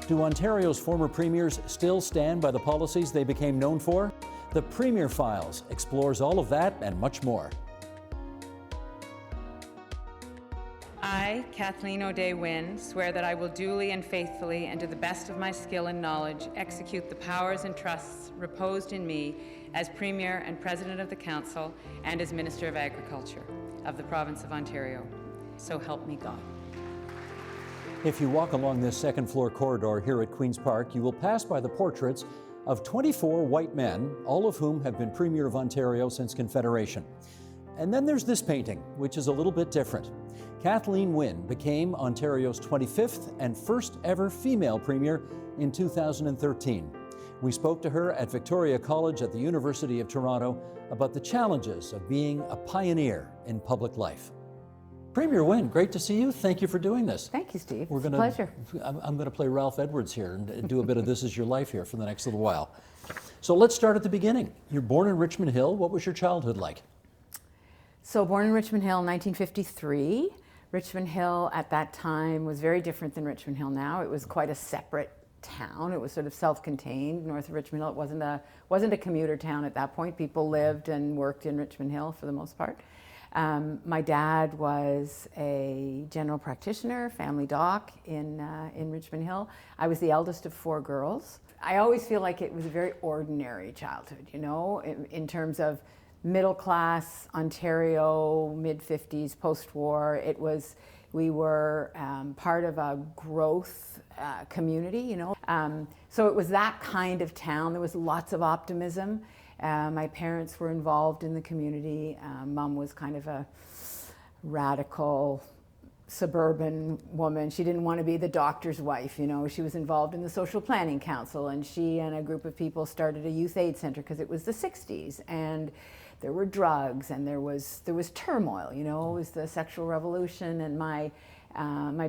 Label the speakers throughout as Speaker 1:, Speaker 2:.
Speaker 1: Do Ontario's former premiers still stand by the policies they became known for? The Premier Files explores all of that and much more.
Speaker 2: I, Kathleen Wynne, swear that I will duly and faithfully and to the best of my skill and knowledge execute the powers and trusts reposed in me as Premier and President of the Council and as Minister of Agriculture of the Province of Ontario. So help me God.
Speaker 1: If you walk along this second-floor corridor here at Queen's Park, you will pass by the portraits of 24 white men, all of whom have been Premier of Ontario since Confederation. And then there's this painting, which is a little bit different. Kathleen Wynne became Ontario's 25th and first ever female Premier in 2013. We spoke to her at Victoria College at the University of Toronto about the challenges of being a pioneer in public life. Premier Wynne, great to see you. Thank you for doing this.
Speaker 3: Thank you, Steve.
Speaker 1: It's
Speaker 3: a pleasure.
Speaker 1: I'm going to play Ralph Edwards here and do a bit of This Is Your Life here for the next little while. So let's start at the beginning. You're born in Richmond Hill. What was your childhood like?
Speaker 3: So born in Richmond Hill in 1953. Richmond Hill at that time was very different than Richmond Hill now. It was quite a separate town. It was sort of self-contained north of Richmond Hill. It wasn't a commuter town at that point. People lived and worked in Richmond Hill for the most part. My dad was a general practitioner, family doc in Richmond Hill. I was the eldest of 4 girls. I always feel like it was a very ordinary childhood, you know, in terms of middle class Ontario, mid-50s, post-war. We were part of a growth community, you know. So it was that kind of town. There was lots of optimism. My parents were involved in the community. Mom was kind of a radical suburban woman. She didn't want to be the doctor's wife, you know. She was involved in the Social Planning Council, and she and a group of people started a youth aid center because it was the 60s, and there were drugs, and there was turmoil, you know. It was the sexual revolution, and my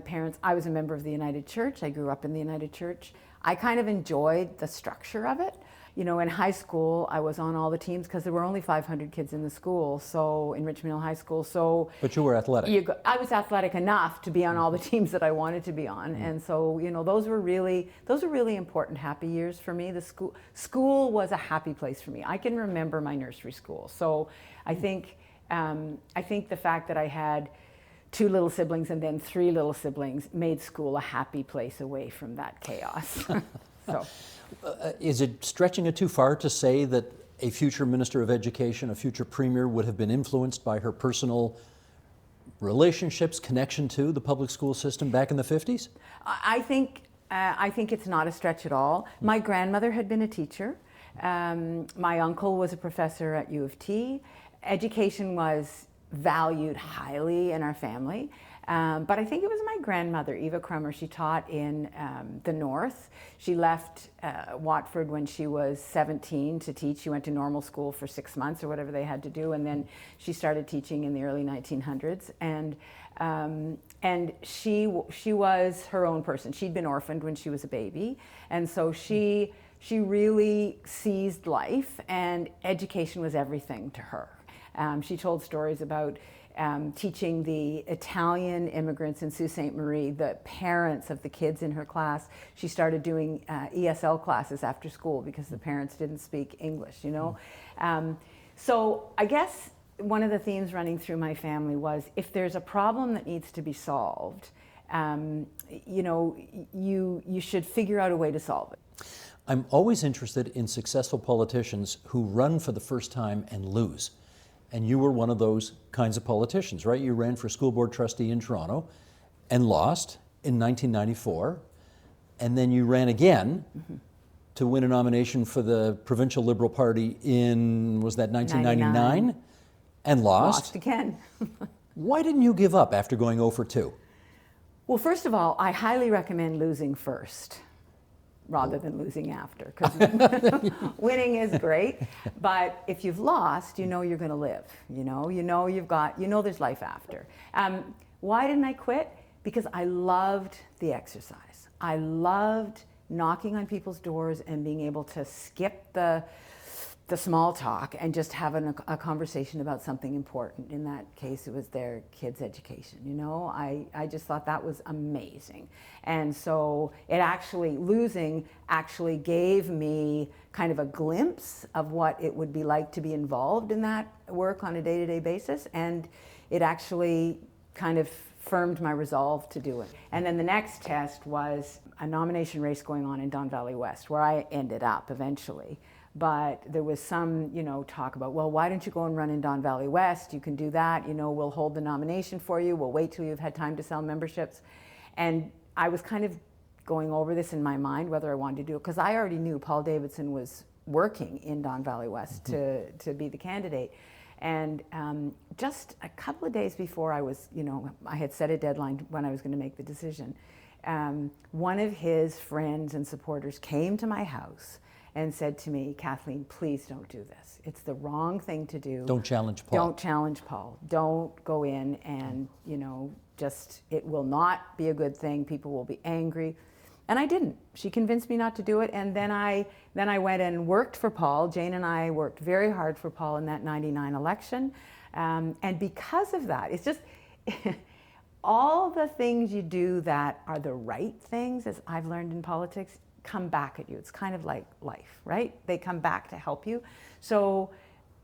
Speaker 3: parents, I was a member of the United Church. I grew up in the United Church. I kind of enjoyed the structure of it. You know, in high school, I was on all the teams because there were only 500 kids in the school, so in Richmond Hill High School. So,
Speaker 1: but you were athletic.
Speaker 3: I was athletic enough to be on all the teams that I wanted to be on, and so, you know, those were really important, happy years for me. The school was a happy place for me. I can remember my nursery school. So, I think the fact that I had 2 little siblings and then 3 little siblings made school a happy place away from that chaos. So.
Speaker 1: Is it stretching it too far to say that a future Minister of Education, a future Premier, would have been influenced by her personal relationships, connection to the public school system back in the 50s?
Speaker 3: I think it's not a stretch at all. My grandmother had been a teacher. My uncle was a professor at U of T. Education was valued highly in our family. But I think it was my grandmother, Eva Crummer. She taught in the north. She left Watford when she was 17 to teach. She went to normal school for 6 months or whatever they had to do, and then she started teaching in the early 1900s. And she was her own person. She'd been orphaned when she was a baby, and so she really seized life, and education was everything to her. She told stories about teaching the Italian immigrants in Sault Ste. Marie, the parents of the kids in her class. She started doing ESL classes after school because the parents didn't speak English, you know. So I guess one of the themes running through my family was, if there's a problem that needs to be solved, you know, you should figure out a way to solve it.
Speaker 1: I'm always interested in successful politicians who run for the first time and lose. And you were one of those kinds of politicians, right? You ran for school board trustee in Toronto and lost in 1994. And then you ran again to win a nomination for the Provincial Liberal Party in, was that 1999? And lost.
Speaker 3: Lost again.
Speaker 1: Why didn't you give up after going 0 for 2?
Speaker 3: Well, first of all, I highly recommend losing first rather than losing after, because winning is great, but if you've lost, you know you're going to live. You know there's life after. Why didn't I quit? Because I loved the exercise. I loved knocking on people's doors and being able to skip the the small talk and just having a conversation about something important. In that case, it was their kids' education. You know, I just thought that was amazing. And so it actually, losing actually gave me kind of a glimpse of what it would be like to be involved in that work on a day-to-day basis. And it actually kind of firmed my resolve to do it. And then the next test was a nomination race going on in Don Valley West, where I ended up eventually. But there was some, you know, talk about, well, why don't you go and run in Don Valley West? You can do that, you know, we'll hold the nomination for you. We'll wait till you've had time to sell memberships. And I was kind of going over this in my mind, whether I wanted to do it, because I already knew Paul Davidson was working in Don Valley West to be the candidate. And just a couple of days before I was, you know, I had set a deadline when I was going to make the decision. One of his friends and supporters came to my house and said to me, Kathleen, please don't do this. It's the wrong thing to do.
Speaker 1: Don't challenge Paul.
Speaker 3: Don't challenge Paul. Don't go in and, you know, just, it will not be a good thing. People will be angry. And I didn't. She convinced me not to do it. And then I went and worked for Paul. Jane and I worked very hard for Paul in that '99 election. And because of that, it's just, all the things you do that are the right things, as I've learned in politics, come back at you. It's kind of like life, right? They come back to help you. So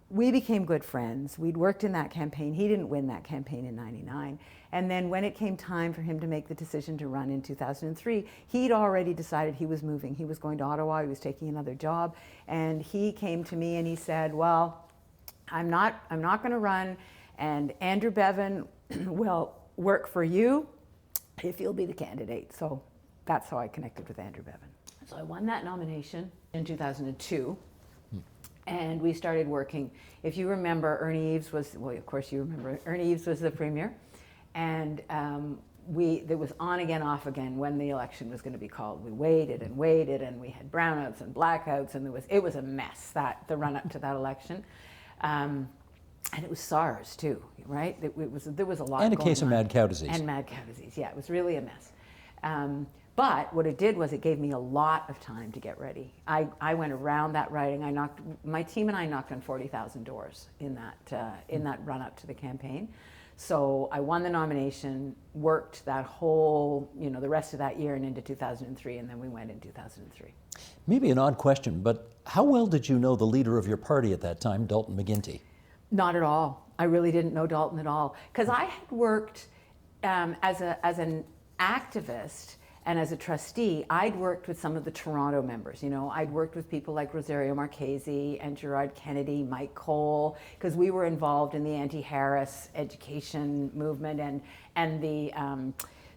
Speaker 3: we became good friends. We'd worked in that campaign. He didn't win that campaign in '99. And then when it came time for him to make the decision to run in 2003, he'd already decided he was moving. He was going to Ottawa. He was taking another job. And he came to me and he said, well, I'm not going to run, and Andrew Bevan will work for you if you'll be the candidate. So that's how I connected with Andrew Bevan. So I won that nomination in 2002, and we started working. If you remember, Ernie Eves was, well, of course you remember, Ernie Eves was the premier, and it was on again, off again when the election was going to be called. We waited, and we had brownouts and blackouts, and it was a mess, the run up to that election. And it was SARS too, right? There was a lot going on.
Speaker 1: And a case of mad cow disease.
Speaker 3: And mad cow disease, yeah, it was really a mess. But what it did was it gave me a lot of time to get ready. I went around that riding. My team and I knocked on 40,000 doors in that run up to the campaign. So I won the nomination, worked that whole, the rest of that year and into 2003, and then we went in 2003.
Speaker 1: Maybe an odd question, but how well did you know the leader of your party at that time, Dalton McGuinty?
Speaker 3: Not at all. I really didn't know Dalton at all, because I had worked as an activist. And as a trustee, I'd worked with some of the Toronto members. I'd worked with people like Rosario Marchese and Gerard Kennedy, Mike Cole, because we were involved in the anti-Harris education movement and the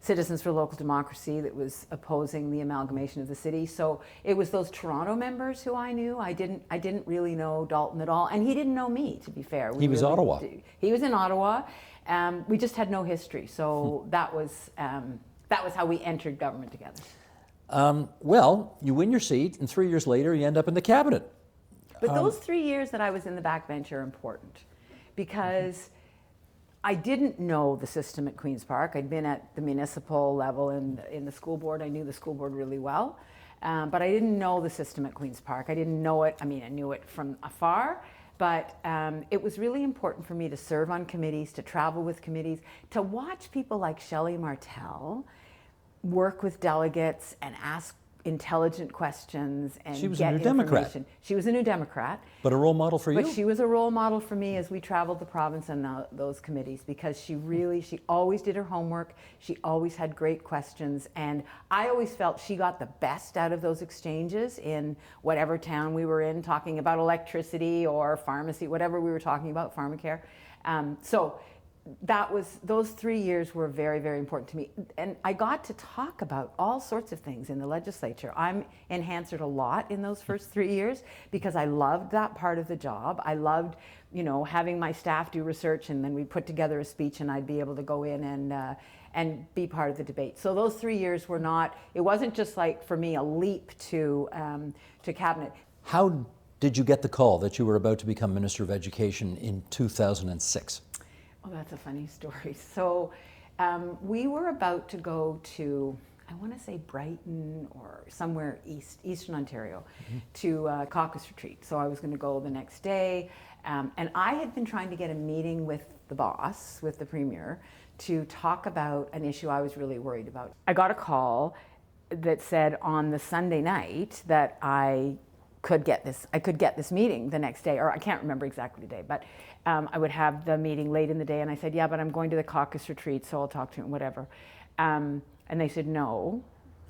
Speaker 3: Citizens for Local Democracy that was opposing the amalgamation of the city. So it was those Toronto members who I knew. I didn't really know Dalton at all, and he didn't know me, to be fair.
Speaker 1: He was Ottawa.
Speaker 3: He was in Ottawa. We just had no history, so that was how we entered government together.
Speaker 1: Well, you win your seat, and 3 years later, you end up in the cabinet.
Speaker 3: But those 3 years that I was in the backbench are important, because I didn't know the system at Queen's Park. I'd been at the municipal level and in the school board. I knew the school board really well, but I didn't know the system at Queen's Park. I didn't know it. I mean, I knew it from afar. But it was really important for me to serve on committees, to travel with committees, to watch people like Shelley Martel work with delegates and ask intelligent questions and
Speaker 1: she was
Speaker 3: get
Speaker 1: a New Democrat.
Speaker 3: information. She was a New Democrat.
Speaker 1: But a role model for you?
Speaker 3: But she was a role model for me as we traveled the province and those committees, because she always did her homework. She always had great questions. And I always felt she got the best out of those exchanges in whatever town we were in, talking about electricity or pharmacy, whatever we were talking about, pharmacare. So those 3 years were very, very important to me. And I got to talk about all sorts of things in the legislature. I'm enhanced a lot in those first 3 years because I loved that part of the job. I loved, having my staff do research, and then we'd put together a speech and I'd be able to go in and be part of the debate. So those 3 years it wasn't just like, for me, a leap to cabinet.
Speaker 1: How did you get the call that you were about to become Minister of Education in 2006?
Speaker 3: Oh, that's a funny story. So we were about to go to I want to say Brighton or somewhere eastern Ontario, to a caucus retreat. So I was going to go the next day. And I had been trying to get a meeting with the boss, with the Premier, to talk about an issue I was really worried about. I got a call that said on the Sunday night that I could get this meeting the next day, or I can't remember exactly the day, but I would have the meeting late in the day, and I said, yeah, but I'm going to the caucus retreat, so I'll talk to him, whatever. And they said, no,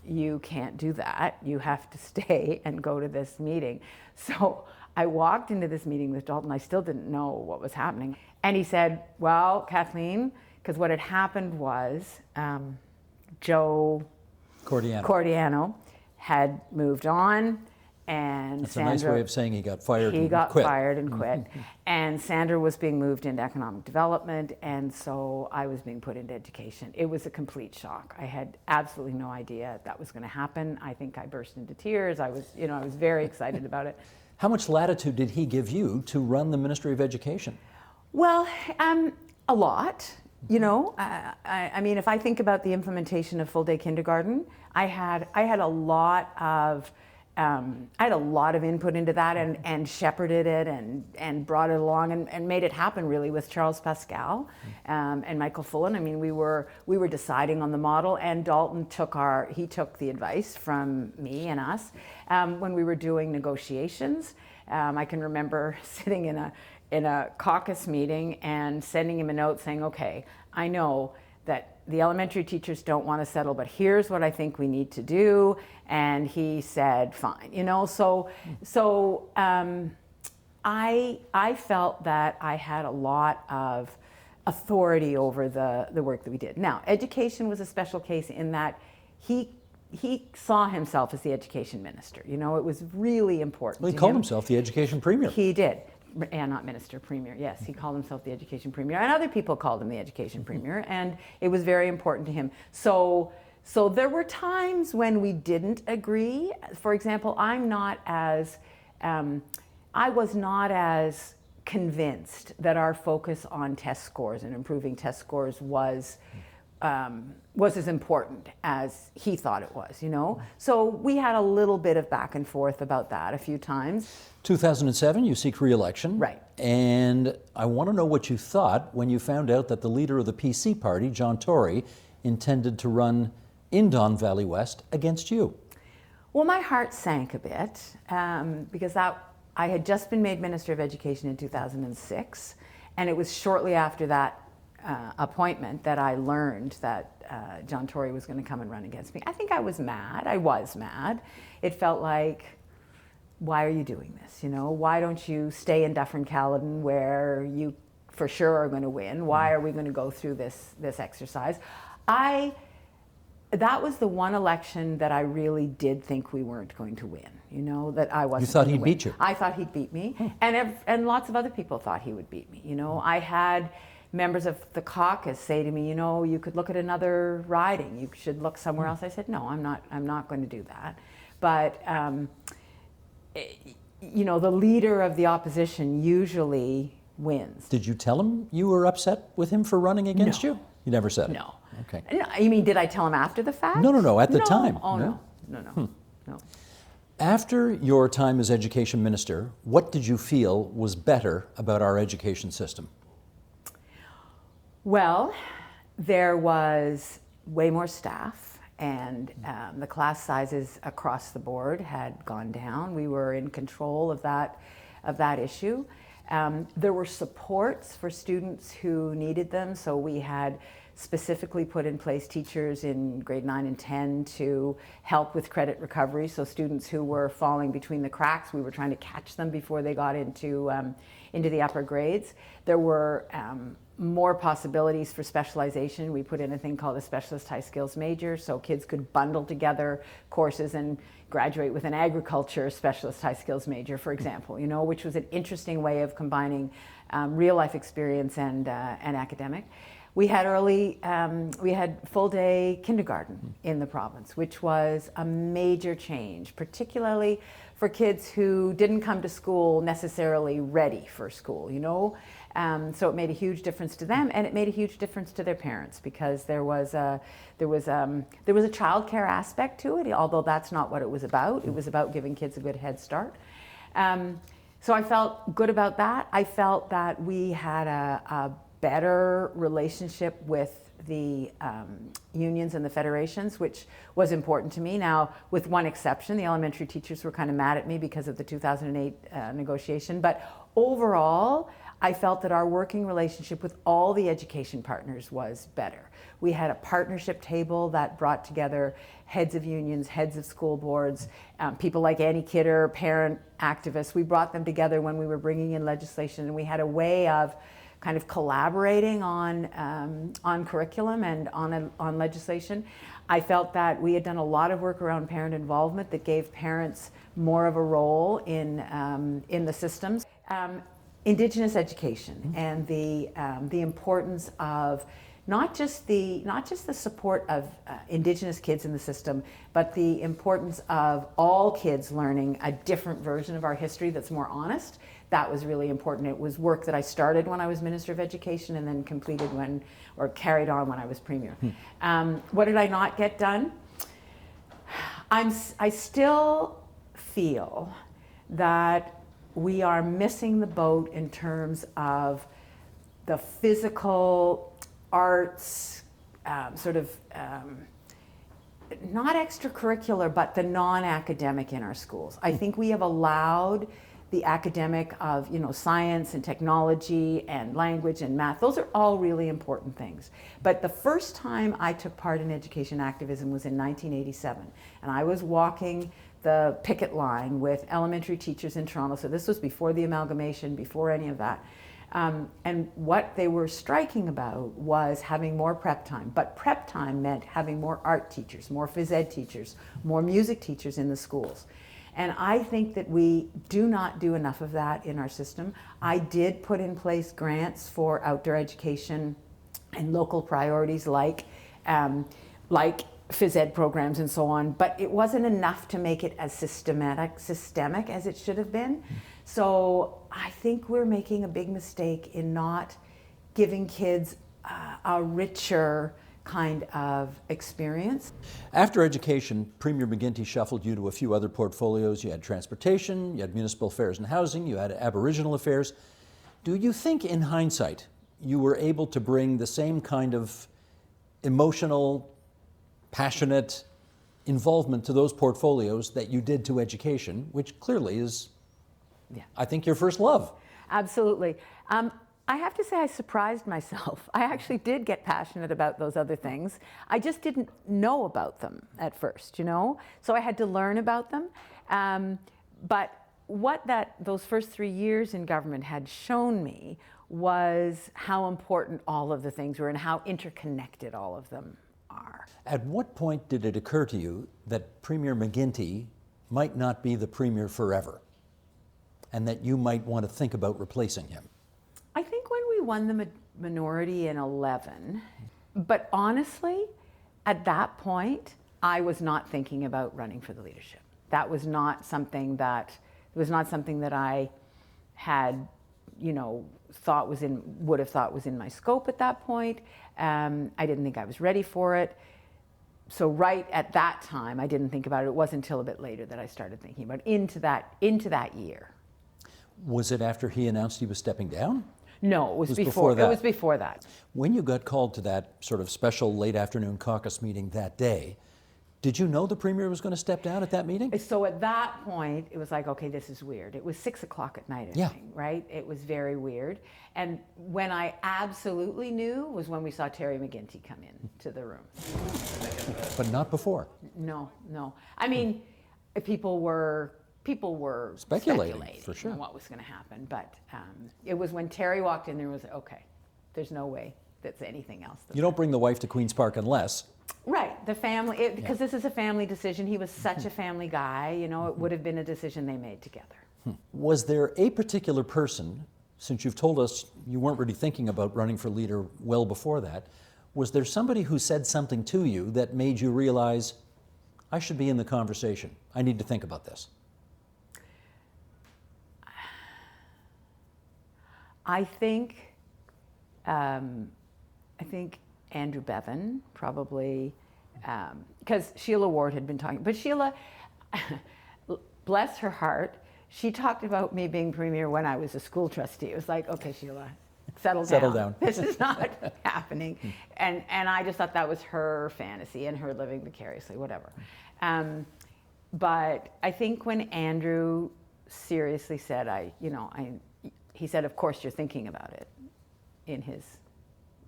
Speaker 3: you can't do that. You have to stay and go to this meeting. So I walked into this meeting with Dalton. I still didn't know what was happening. And he said, well, Kathleen, because what had happened was Joe Cordiano had moved on, and
Speaker 1: That's
Speaker 3: Sandra,
Speaker 1: a nice way of saying he got fired
Speaker 3: he
Speaker 1: and
Speaker 3: got
Speaker 1: quit.
Speaker 3: fired and quit. And Sandra was being moved into economic development, and so I was being put into education. It was a complete shock. I had absolutely no idea that was going to happen. I think I burst into tears. I was very excited about it.
Speaker 1: How much latitude did he give you to run the Ministry of Education?
Speaker 3: Well, a lot. You know, I mean, if I think about the implementation of full-day kindergarten, I had a lot of input into that, and shepherded it and brought it along and made it happen really with Charles Pascal and Michael Fullen. I mean, we were deciding on the model, and Dalton took the advice from me and us when we were doing negotiations. I can remember sitting in a caucus meeting and sending him a note saying, okay, I know that the elementary teachers don't want to settle, but here's what I think we need to do. And he said, fine. You know, so I felt that I had a lot of authority over the work that we did. Now, education was a special case in that he saw himself as the education minister. You know, it was really important to him.
Speaker 1: Well, he called himself the education premier.
Speaker 3: He did. And not minister, premier, yes. He called himself the education premier, and other people called him the education premier, and it was very important to him. So there were times when we didn't agree. For example, I was not as convinced that our focus on test scores and improving test scores was as important as he thought it was, you know? So we had a little bit of back and forth about that a few times.
Speaker 1: 2007, you seek re-election.
Speaker 3: Right.
Speaker 1: And I want to know what you thought when you found out that the leader of the PC party, John Tory, intended to run in Don Valley West against you.
Speaker 3: Well, my heart sank a bit because I had just been made Minister of Education in 2006, and it was shortly after that appointment that I learned that John Tory was going to come and run against me. I think I was mad. I was mad. It felt like, why are you doing this? You know, why don't you stay in Dufferin-Caledon where you for sure are going to win? Why are we going to go through this exercise? That was the one election that I really did think we weren't going to win. You know, that I wasn't.
Speaker 1: You thought
Speaker 3: going
Speaker 1: he'd
Speaker 3: to win.
Speaker 1: beat you?
Speaker 3: I thought he'd beat me, and lots of other people thought he would beat me. You know, I had members of the caucus say to me, you know, you could look at another riding. You should look somewhere else. I said, no, I'm not going to do that. But you know, the leader of the opposition usually wins.
Speaker 1: Did you tell him you were upset with him for running against
Speaker 3: No.
Speaker 1: you? You never said it?
Speaker 3: No.
Speaker 1: Okay.
Speaker 3: No, you mean, did I tell him after the fact?
Speaker 1: No, at the time.
Speaker 3: Oh,
Speaker 1: No?
Speaker 3: no.
Speaker 1: After your time as education minister, what did you feel was better about our education system?
Speaker 3: Well, there was way more staff, and the class sizes across the board had gone down. We were in control of that issue. There were supports for students who needed them, so we had specifically put in place teachers in grade 9 and 10 to help with credit recovery. So students who were falling between the cracks, we were trying to catch them before they got into the upper grades. There were more possibilities for specialization. We put in a thing called a specialist high skills major, so kids could bundle together courses and graduate with an agriculture specialist high skills major, for example, you know, which was an interesting way of combining real life experience and academic. we had full day kindergarten in the province, which was a major change, particularly for kids who didn't come to school necessarily ready for school, you know. So it made a huge difference to them, and it made a huge difference to their parents, because there was a childcare aspect to it, although that's not what it was about. It was about giving kids a good head start. So I felt good about that. I felt that we had a better relationship with the unions and the federations, which was important to me. Now, with one exception, the elementary teachers were kind of mad at me because of the 2008 negotiation, but overall, I felt that our working relationship with all the education partners was better. We had a partnership table that brought together heads of unions, heads of school boards, people like Annie Kidder, parent activists. We brought them together when we were bringing in legislation, and we had a way of kind of collaborating on curriculum and on legislation. I felt that we had done a lot of work around parent involvement that gave parents more of a role in the systems. Indigenous education and the importance of not just the support of Indigenous kids in the system, but the importance of all kids learning a different version of our history that's more honest. That was really important. It was work that I started when I was Minister of Education and then completed carried on when I was Premier. What did I not get done? I still feel that we are missing the boat in terms of the physical arts, not extracurricular, but the non-academic in our schools. I think we have allowed the academic of, science and technology and language and math. Those are all really important things. But the first time I took part in education activism was in 1987, and I was walking the picket line with elementary teachers in Toronto. So this was before the amalgamation, before any of that. And what they were striking about was having more prep time. But prep time meant having more art teachers, more phys ed teachers, more music teachers in the schools. And I think that we do not do enough of that in our system. I did put in place grants for outdoor education and local priorities like phys ed programs and so on, but it wasn't enough to make it as systemic as it should have been. So I think we're making a big mistake in not giving kids a richer kind of experience.
Speaker 1: After education, Premier McGinty shuffled you to a few other portfolios. You had transportation, you had municipal affairs and housing, you had Aboriginal affairs. Do you think in hindsight you were able to bring the same kind of emotional, passionate involvement to those portfolios that you did to education, which clearly is, I think, your first love?
Speaker 3: Absolutely. I have to say I surprised myself. I actually did get passionate about those other things. I just didn't know about them at first, So I had to learn about them. But what those first 3 years in government had shown me was how important all of the things were and how interconnected all of them are.
Speaker 1: At what point did it occur to you that Premier McGinty might not be the Premier forever, and that you might want to think about replacing him?
Speaker 3: I think when we won the minority in 11, but honestly, at that point, I was not thinking about running for the leadership. That was not something that I had, would have thought was in my scope at that point. I didn't think I was ready for it. So right at that time, I didn't think about it. It wasn't until a bit later that I started thinking about it, into that year.
Speaker 1: Was it after he announced he was stepping down?
Speaker 3: No, it was before that. It was before that.
Speaker 1: When you got called to that sort of special late afternoon caucus meeting that day, did you know the Premier was going to step down at that meeting?
Speaker 3: So at that point, it was like, okay, this is weird. It was 6 o'clock at night, I think, right? It was very weird. And when I absolutely knew was when we saw Terry McGinty come in to the room.
Speaker 1: But not before?
Speaker 3: No. I mean, people were speculating
Speaker 1: for sure
Speaker 3: on what was going to happen. But it was when Terry walked in, there was, okay, there's no way that's anything else.
Speaker 1: You don't bring the wife to Queen's Park unless.
Speaker 3: Right, the family, because this is a family decision. He was such a family guy, it would have been a decision they made together.
Speaker 1: Was there a particular person since you've told us you weren't really thinking about running for leader well before that, was there somebody who said something to you that made you realize, I should be in the conversation, I need to think about this?
Speaker 3: I think Andrew Bevan probably, because Sheila Ward had been talking, but Sheila, bless her heart, she talked about me being premier when I was a school trustee. It was like, okay, Sheila, settle down. This is not happening. And I just thought that was her fantasy and her living vicariously, whatever. But I think when Andrew seriously said, he said, of course you're thinking about it, in his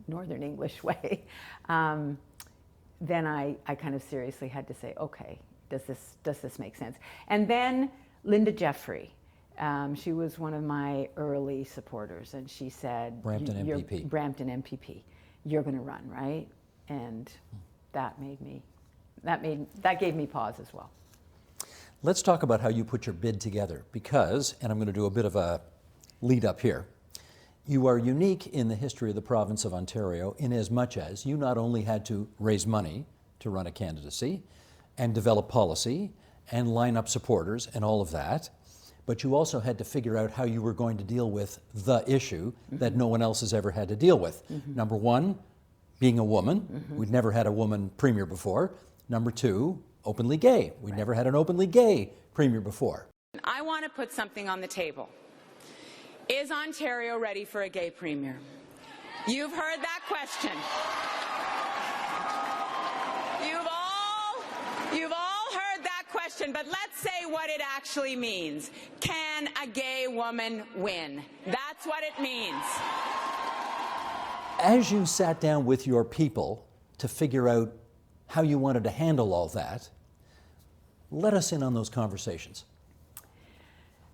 Speaker 3: Northern English way. Then I kind of seriously had to say, okay, does this make sense? And then Linda Jeffrey, she was one of my early supporters, and she said,
Speaker 1: Brampton MPP.
Speaker 3: Brampton MPP, you're going to run, right? And that gave me pause as well.
Speaker 1: Let's talk about how you put your bid together, because, and I'm going to do a bit of a lead up here, you are unique in the history of the province of Ontario in as much as you not only had to raise money to run a candidacy and develop policy and line up supporters and all of that, but you also had to figure out how you were going to deal with the issue that no one else has ever had to deal with. Number one, being a woman. We'd never had a woman premier before. Number two, openly gay. We'd never had an openly gay premier before.
Speaker 2: I want to put something on the table. Is Ontario ready for a gay premier? You've heard that question. You've all heard that question, but let's say what it actually means. Can a gay woman win? That's what it means.
Speaker 1: As you sat down with your people to figure out how you wanted to handle all that, let us in on those conversations.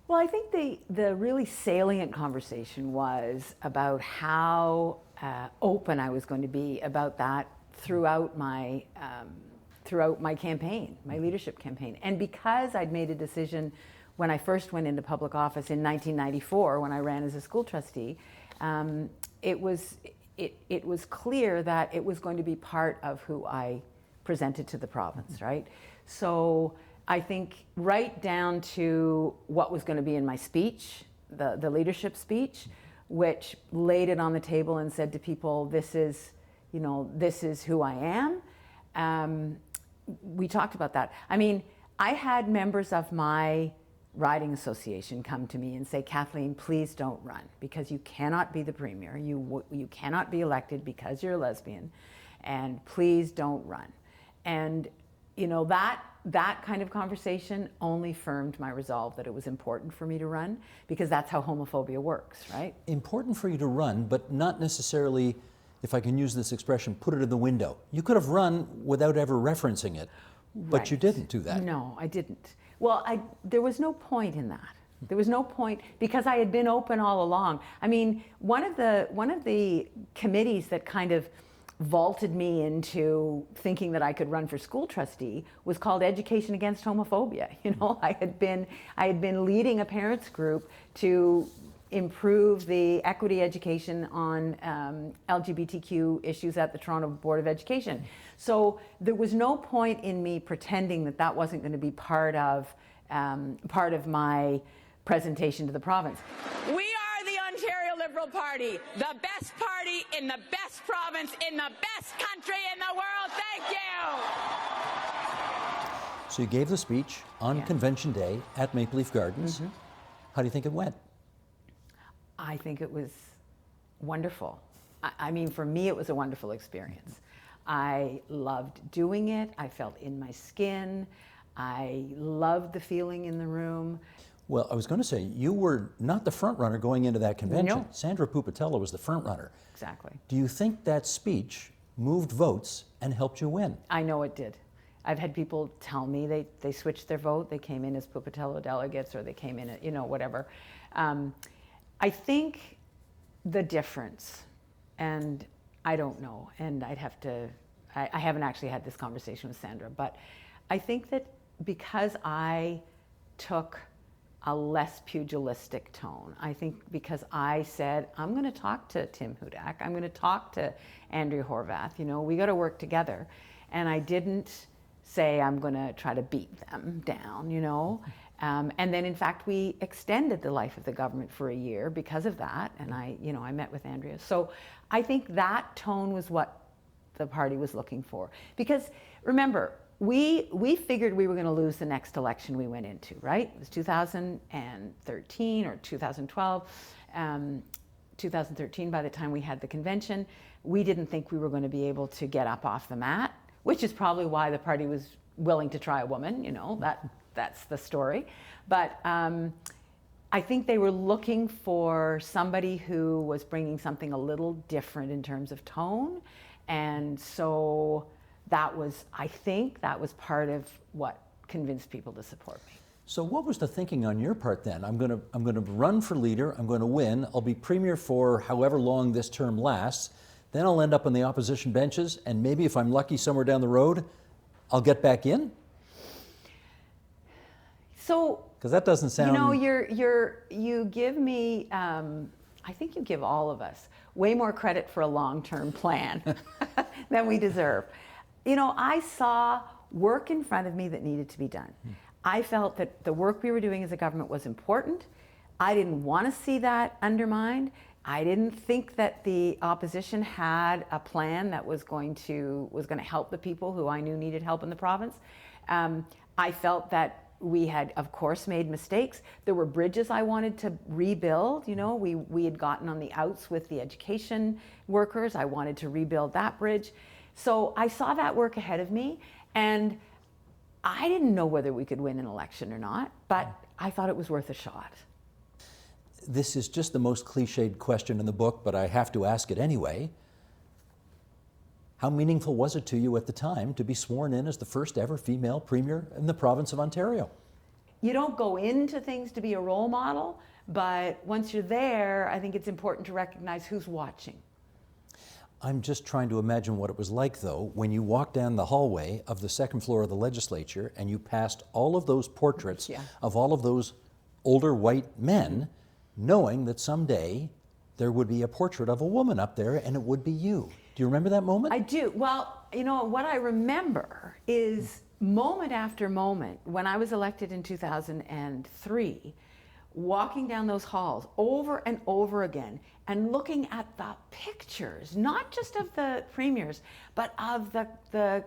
Speaker 3: Well, I think the really salient conversation was about how open I was going to be about that throughout my campaign, my leadership campaign. And because I'd made a decision when I first went into public office in 1994, when I ran as a school trustee, it was clear that it was going to be part of who I presented to the province, right? So I think right down to what was going to be in my speech, the leadership speech, which laid it on the table and said to people, this is who I am. We talked about that. I mean, I had members of my riding association come to me and say, Kathleen, please don't run, because you cannot be the premier. You cannot be elected because you're a lesbian, and please don't run. And that kind of conversation only firmed my resolve that it was important for me to run, because that's how homophobia works, right?
Speaker 1: Important for you to run, but not necessarily, if I can use this expression, put it in the window. You could have run without ever referencing it, but
Speaker 3: Right.
Speaker 1: you didn't do that.
Speaker 3: No, I didn't. Well, there was no point in that. There was no point, because I had been open all along. I mean, one of the committees that kind of vaulted me into thinking that I could run for school trustee was called Education Against Homophobia. I had been leading a parents group to improve the equity education on LGBTQ issues at the Toronto Board of Education. So there was no point in me pretending that wasn't going to be part of my presentation to the province.
Speaker 2: We are the Ontario Liberal Party, the best party in the best province, in the best country in the world. Thank you.
Speaker 1: So you gave the speech on Convention Day at Maple Leaf Gardens. How do you think it went?
Speaker 3: I think it was wonderful. I mean, for me, it was a wonderful experience. I loved doing it. I felt in my skin. I loved the feeling in the room.
Speaker 1: Well, I was going to say, you were not the front runner going into that convention.
Speaker 3: No.
Speaker 1: Sandra Pupatella was the front runner.
Speaker 3: Exactly.
Speaker 1: Do you think that speech moved votes and helped you win?
Speaker 3: I know it did. I've had people tell me they switched their vote. They came in as Pupatella delegates, or they came in, whatever. I think the difference, and I don't know, and I haven't actually had this conversation with Sandra, but I think that because I took a less pugilistic tone. I think because I said, I'm going to talk to Tim Hudak, I'm going to talk to Andrea Horvath, you know, we got to work together. And I didn't say I'm going to try to beat them down, you know. And then in fact we extended the life of the government for a year because of that, and I met with Andrea. So I think that tone was what the party was looking for. Because remember, we figured we were going to lose the next election we went into, right? It was 2013 or 2012. 2013, by the time we had the convention, we didn't think we were going to be able to get up off the mat, which is probably why the party was willing to try a woman, you know, that's the story. But I think they were looking for somebody who was bringing something a little different in terms of tone. And so I think that was part of what convinced people to support me.
Speaker 1: So what was the thinking on your part then? I'm going to run for leader, I'm going to win, I'll be premier for however long this term lasts, then I'll end up on the opposition benches, and maybe if I'm lucky somewhere down the road, I'll get back in?
Speaker 3: So,
Speaker 1: because that doesn't sound...
Speaker 3: You know, you give me, I think you give all of us way more credit for a long-term plan than we deserve. You know, I saw work in front of me that needed to be done. I felt that the work we were doing as a government was important. I didn't want to see that undermined. I didn't think that the opposition had a plan that was going to help the people who I knew needed help in the province. I felt that we had, of course, made mistakes. There were bridges I wanted to rebuild. You know, we had gotten on the outs with the education workers. I wanted to rebuild that bridge. So I saw that work ahead of me, and I didn't know whether we could win an election or not, but I thought it was worth a shot.
Speaker 1: This is just the most cliched question in the book, but I have to ask it anyway. How meaningful was it to you at the time to be sworn in as the first ever female premier in the province of Ontario?
Speaker 3: You don't go into things to be a role model, but once you're there, I think it's important to recognize who's watching.
Speaker 1: I'm just trying to imagine what it was like, though, when you walked down the hallway of the second floor of the Legislature and you passed all of those portraits of all of those older white men, knowing that someday there would be a portrait of a woman up there and it would be you. Do you remember that moment?
Speaker 3: I do. Well, you know, what I remember is moment after moment, when I was elected in 2003, walking down those halls over and over again and looking at the pictures, not just of the premiers, but of the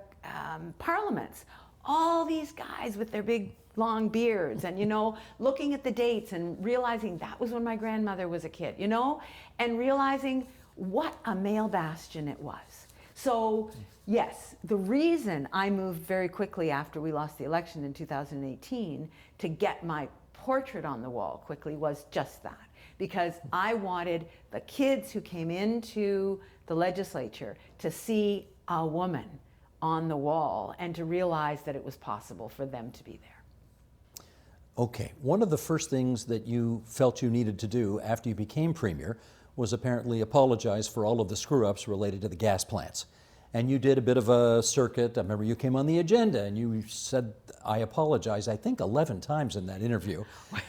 Speaker 3: parliaments. All these guys with their big long beards and, you know, looking at the dates and realizing that was when my grandmother was a kid, you know, and realizing what a male bastion it was. So yes, the reason I moved very quickly after we lost the election in 2018 to get my portrait on the wall quickly was just that, because I wanted the kids who came into the Legislature to see a woman on the wall and to realize that it was possible for them to be there.
Speaker 1: Okay, one of the first things that you felt you needed to do after you became premier was apparently apologize for all of the screw-ups related to the gas plants. And you did a bit of a circuit. I remember you came on the agenda and you said, I apologize, I think 11 times in that interview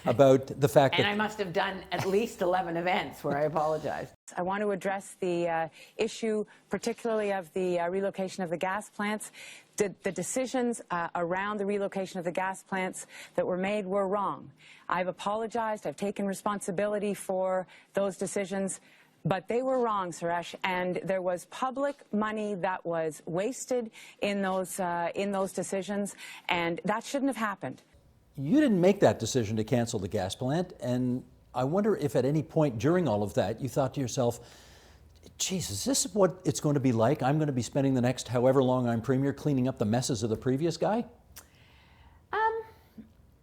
Speaker 1: about the fact that...
Speaker 3: And I must have done at least 11 events where I apologized.
Speaker 2: I want to address the issue, particularly of the relocation of the gas plants. The decisions around the relocation of the gas plants that were made were wrong. I've apologized. I've taken responsibility for those decisions. But they were wrong, Suresh, and there was public money that was wasted in those decisions, and that shouldn't have happened.
Speaker 1: You didn't make that decision to cancel the gas plant, and I wonder if at any point during all of that you thought to yourself, geez, is this what it's going to be like? I'm going to be spending the next however long I'm premier cleaning up the messes of the previous guy?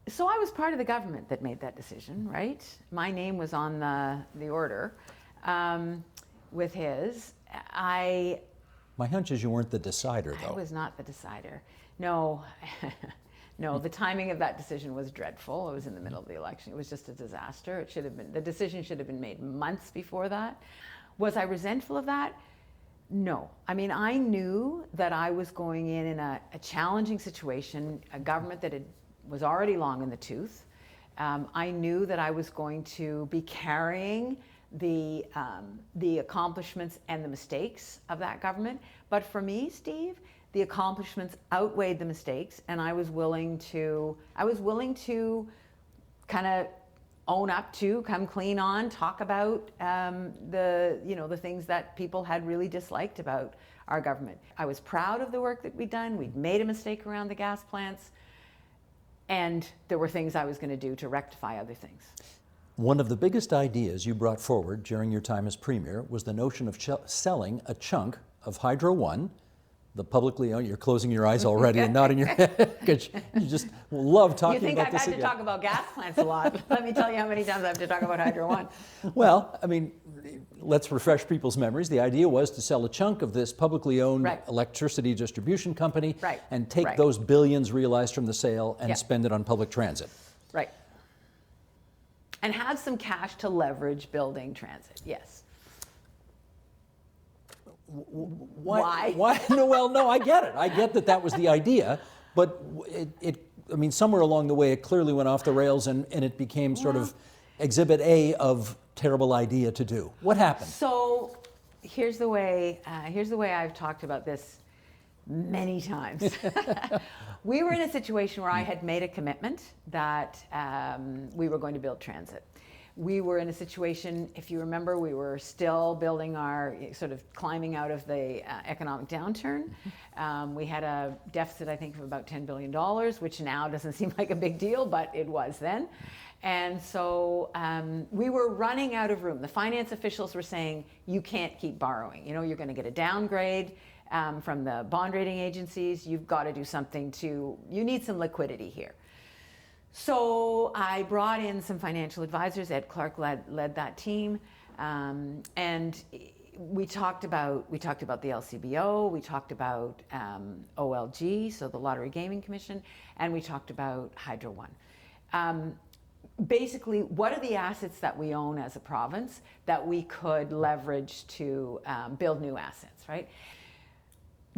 Speaker 3: So I was part of the government that made that decision, right? My name was on the order. With his. My
Speaker 1: hunch is you weren't the decider, though.
Speaker 3: I was not the decider. No, no, the timing of that decision was dreadful. It was in the middle of the election. It was just a disaster. It should have been, the decision should have been made months before that. Was I resentful of that? No. I mean, I knew that I was going in a challenging situation, a government that was already long in the tooth. I knew that I was going to be carrying the accomplishments and the mistakes of that government. But for me, Steve, the accomplishments outweighed the mistakes, and I was willing to kind of own up to, come clean on, talk about the things that people had really disliked about our government. I was proud of the work that we'd done. We'd made a mistake around the gas plants, and there were things I was going to do to rectify other things.
Speaker 1: One of the biggest ideas you brought forward during your time as Premier was the notion of selling a chunk of Hydro One, the publicly owned. You're closing your eyes already and nodding your head because you just love talking about this.
Speaker 3: You think I've had to talk about gas plants a lot. Let me tell you how many times I have to talk about Hydro One.
Speaker 1: Well, I mean, let's refresh people's memories. The idea was to sell a chunk of this publicly owned electricity distribution company and take those billions realized from the sale and spend it on public transit.
Speaker 3: Right. And have some cash to leverage building transit, yes.
Speaker 1: Why? No, well, no, I get it. I get that was the idea, but I mean, somewhere along the way, it clearly went off the rails and it became sort of exhibit A of terrible idea to do. What happened?
Speaker 3: So here's the way I've talked about this many times. We were in a situation where I had made a commitment that we were going to build transit. We were in a situation, if you remember, we were still building our, sort of climbing out of the economic downturn. We had a deficit, I think, of about $10 billion, which now doesn't seem like a big deal, but it was then. And so we were running out of room. The finance officials were saying, you can't keep borrowing. You know, you're going to get a downgrade from the bond rating agencies. You've got to do something you need some liquidity here. So I brought in some financial advisors. Ed Clark led that team, and we talked about the LCBO, we talked about OLG, so the Lottery Gaming Commission, and we talked about Hydro One. Basically, what are the assets that we own as a province that we could leverage to build new assets, right?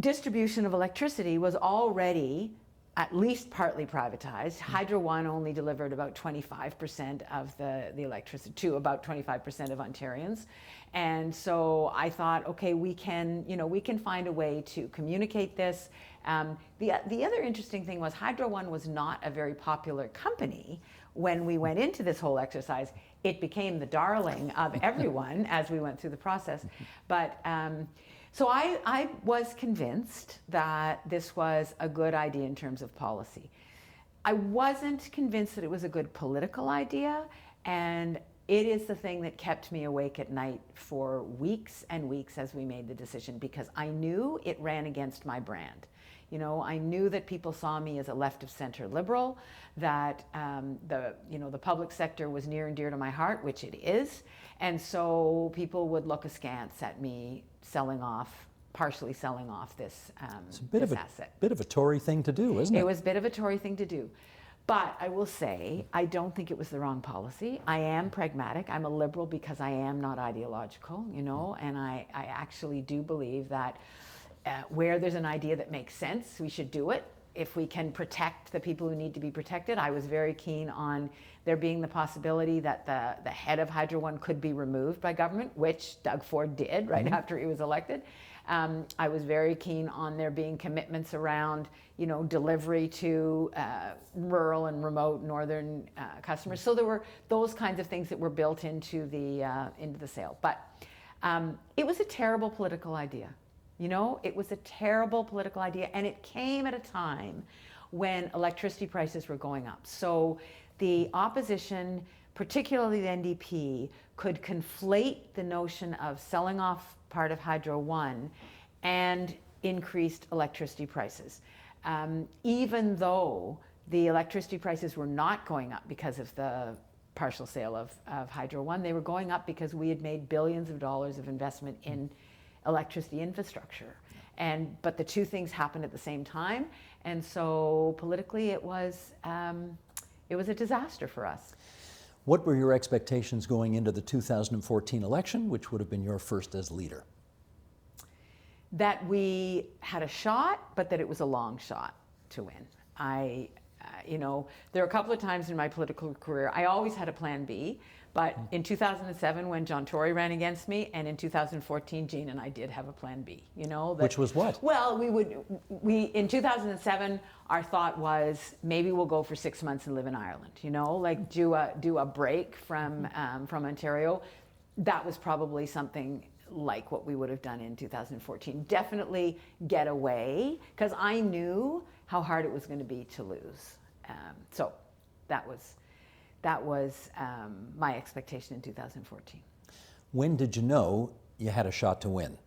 Speaker 3: Distribution of electricity was already at least partly privatized. Hydro One only delivered about 25% of the electricity to about 25% of Ontarians. And so I thought, okay, we can find a way to communicate this. The other interesting thing was Hydro One was not a very popular company when we went into this whole exercise. It became the darling of everyone as we went through the process. But so I was convinced that this was a good idea in terms of policy. I wasn't convinced that it was a good political idea, and it is the thing that kept me awake at night for weeks and weeks as we made the decision, because I knew it ran against my brand. You know, I knew that people saw me as a left of center liberal, that the public sector was near and dear to my heart, which it is, and so people would look askance at me partially selling off this asset.
Speaker 1: Bit of a Tory thing to do, isn't it?
Speaker 3: It was a bit of a Tory thing to do. But I will say, I don't think it was the wrong policy. I am pragmatic. I'm a liberal because I am not ideological, you know, and I actually do believe that where there's an idea that makes sense, we should do it. If we can protect the people who need to be protected. I was very keen on there being the possibility that the head of Hydro One could be removed by government, which Doug Ford did right after he was elected. I was very keen on there being commitments around, you know, delivery to rural and remote northern customers. So there were those kinds of things that were built into the sale. But it was a terrible political idea. You know, it was a terrible political idea, and it came at a time when electricity prices were going up. So the opposition, particularly the NDP, could conflate the notion of selling off part of Hydro One and increased electricity prices. Even though the electricity prices were not going up because of the partial sale of Hydro One, they were going up because we had made billions of dollars of investment in electricity infrastructure. But the two things happened at the same time, and so politically it was a disaster for us.
Speaker 1: What were your expectations going into the 2014 election, which would have been your first as leader?
Speaker 3: That we had a shot, but that it was a long shot to win. I there are a couple of times in my political career, I always had a plan B. But in 2007, when John Tory ran against me, and in 2014, Jean and I did have a plan B.
Speaker 1: Which was what?
Speaker 3: Well, in 2007, our thought was maybe we'll go for 6 months and live in Ireland. Like do a break from Ontario. That was probably something like what we would have done in 2014. Definitely get away, because I knew how hard it was going to be to lose. So that was my expectation in 2014.
Speaker 1: When did you know you had a shot to win?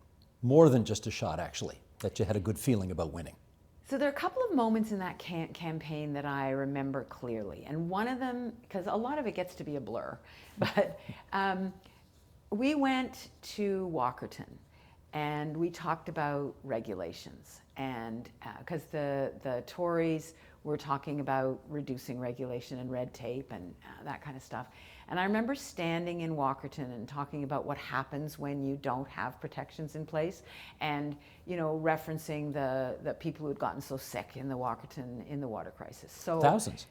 Speaker 1: More than just a shot, actually, that you had a good feeling about winning.
Speaker 3: So there are a couple of moments in that campaign that I remember clearly. And one of them, because a lot of it gets to be a blur, but we went to Walkerton and we talked about regulations. And because the Tories were talking about reducing regulation and red tape and that kind of stuff. And I remember standing in Walkerton and talking about what happens when you don't have protections in place, and referencing the people who had gotten so sick in the Walkerton in the water crisis. So
Speaker 1: thousands,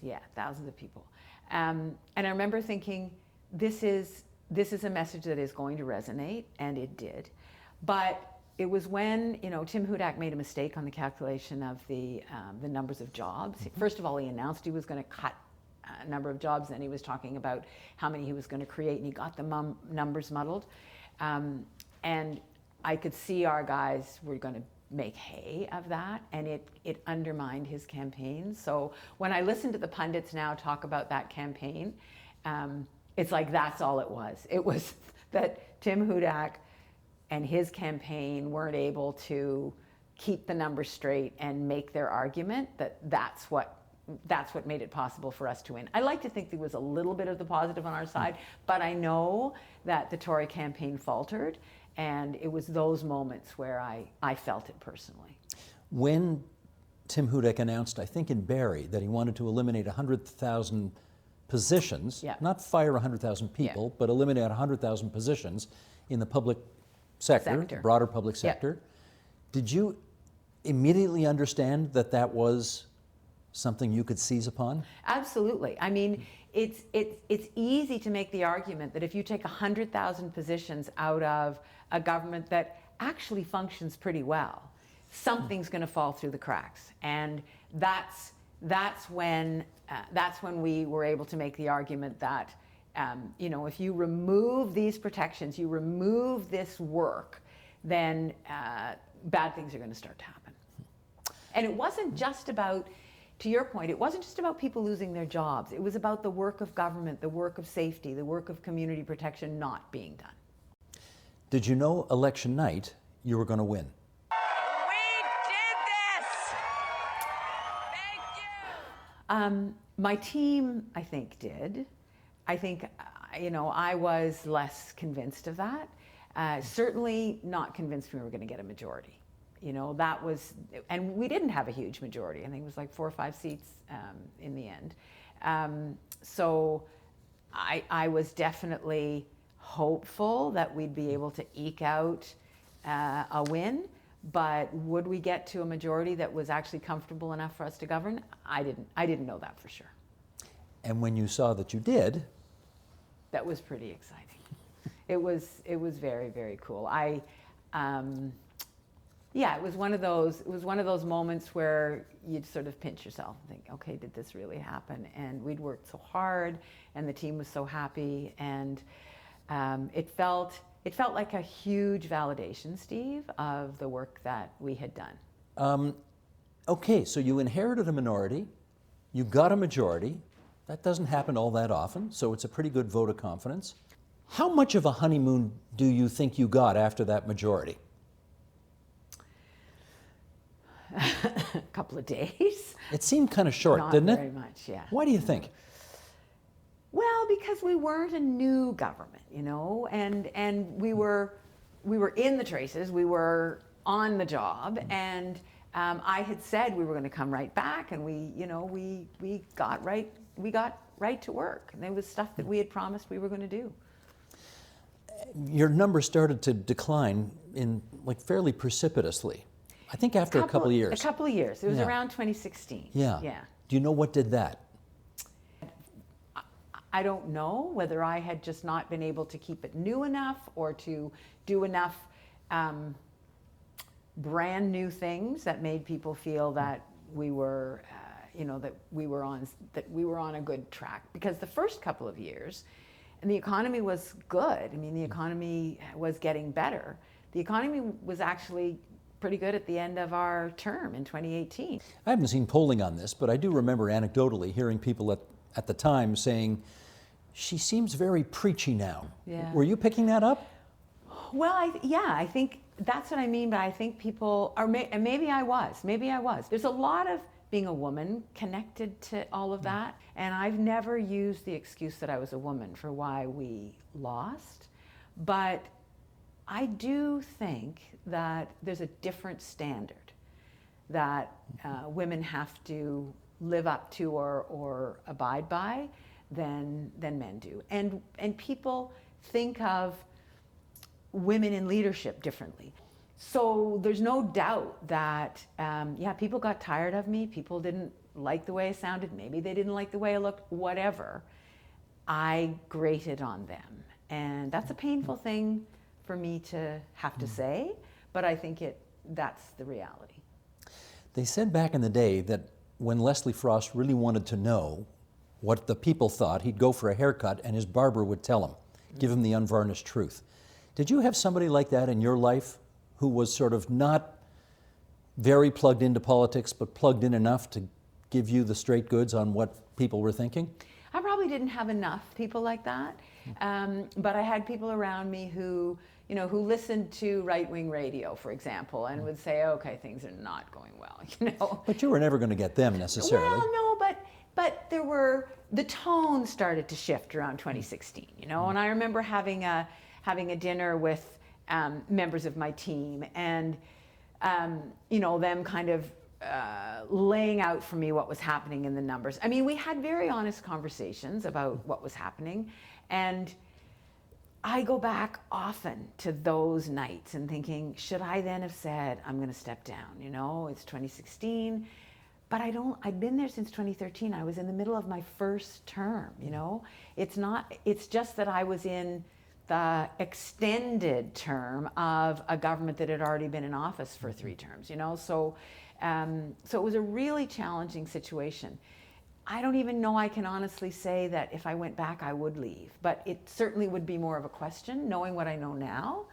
Speaker 3: yeah, thousands of people. And I remember thinking, this is a message that is going to resonate, and it did. But it was when Tim Hudak made a mistake on the calculation of the numbers of jobs. First of all, he announced he was going to cut a number of jobs, then he was talking about how many he was going to create, and he got the numbers muddled. And I could see our guys were going to make hay of that, and it undermined his campaign. So when I listen to the pundits now talk about that campaign, it's like that's all it was. It was that Tim Hudak and his campaign weren't able to keep the numbers straight and make their argument that's what made it possible for us to win. I like to think there was a little bit of the positive on our side, but I know that the Tory campaign faltered, and it was those moments where I felt it personally.
Speaker 1: When Tim Hudak announced, I think in Barrie, that he wanted to eliminate 100,000 positions, not fire 100,000 people, but eliminate 100,000 positions in the public sector, broader public sector. Did you immediately understand that was something you could seize upon?
Speaker 3: Absolutely. I mean, it's easy to make the argument that if you take 100,000 positions out of a government that actually functions pretty well, something's going to fall through the cracks, and that's when we were able to make the argument that if you remove these protections, you remove this work, then bad things are going to start to happen. And it wasn't just about, to your point, it wasn't just about people losing their jobs. It was about the work of government, the work of safety, the work of community protection not being done.
Speaker 1: Did you know election night you were going to win?
Speaker 2: We did this! Thank you!
Speaker 3: My team, I think, did. I think, I was less convinced of that. Certainly not convinced we were going to get a majority. That was, and we didn't have a huge majority. I think it was like 4 or 5 seats in the end. So I was definitely hopeful that we'd be able to eke out a win, but would we get to a majority that was actually comfortable enough for us to govern? I didn't know that for sure.
Speaker 1: And when you saw that you did,
Speaker 3: that was pretty exciting. It was very, very cool. It was one of those moments where you'd sort of pinch yourself and think, okay, did this really happen? And we'd worked so hard, and the team was so happy, and it felt like a huge validation, Steve, of the work that we had done.
Speaker 1: Okay, so you inherited a minority, you got a majority. That doesn't happen all that often, so it's a pretty good vote of confidence. How much of a honeymoon do you think you got after that majority?
Speaker 3: A couple of days.
Speaker 1: It seemed kind of short, didn't it?
Speaker 3: Not very much, yeah.
Speaker 1: Why do you think?
Speaker 3: Well, because we weren't a new government, and we were in the traces, we were on the job, and I had said we were going to come right back, and we got right to work, and there was stuff that we had promised we were going to do.
Speaker 1: Your numbers started to decline fairly precipitously. I think after a couple of years.
Speaker 3: A couple of years. It was around 2016.
Speaker 1: Yeah.
Speaker 3: Yeah.
Speaker 1: Do you know what did that?
Speaker 3: I don't know whether I had just not been able to keep it new enough or to do enough brand new things that made people feel that we were, that we were on a good track. Because the first couple of years, and the economy was good. I mean, the economy was getting better. The economy was actually pretty good at the end of our term in 2018.
Speaker 1: I haven't seen polling on this, but I do remember anecdotally hearing people at the time saying, she seems very preachy now.
Speaker 3: Yeah.
Speaker 1: Were you picking that up?
Speaker 3: Well, I think that's what I mean, but I think people, and maybe I was. There's a lot of being a woman connected to all of that, and I've never used the excuse that I was a woman for why we lost, but I do think that there's a different standard that women have to live up to or abide by than men do. And people think of women in leadership differently. So there's no doubt that, people got tired of me. People didn't like the way I sounded. Maybe they didn't like the way I looked, whatever. I grated on them. And that's a painful thing for me to have to say, but I think that's the reality.
Speaker 1: They said back in the day that when Leslie Frost really wanted to know what the people thought, he'd go for a haircut and his barber would tell him, give him the unvarnished truth. Did you have somebody like that in your life who was sort of not very plugged into politics, but plugged in enough to give you the straight goods on what people were thinking?
Speaker 3: I probably didn't have enough people like that, but I had people around me who listened to right-wing radio, for example, and would say, okay, things are not going well,
Speaker 1: But you were never going to get them necessarily.
Speaker 3: Well, no, but the tone started to shift around 2016, and I remember having a dinner with members of my team, and them kind of laying out for me what was happening in the numbers. I mean, we had very honest conversations about what was happening, and I go back often to those nights and thinking, should I then have said, I'm going to step down? It's 2016, but I'd been there since 2013. I was in the middle of my first term, It's just that I was in the extended term of a government that had already been in office for 3 terms, So it was a really challenging situation. I don't even know I can honestly say that if I went back, I would leave, but it certainly would be more of a question, knowing what I know now.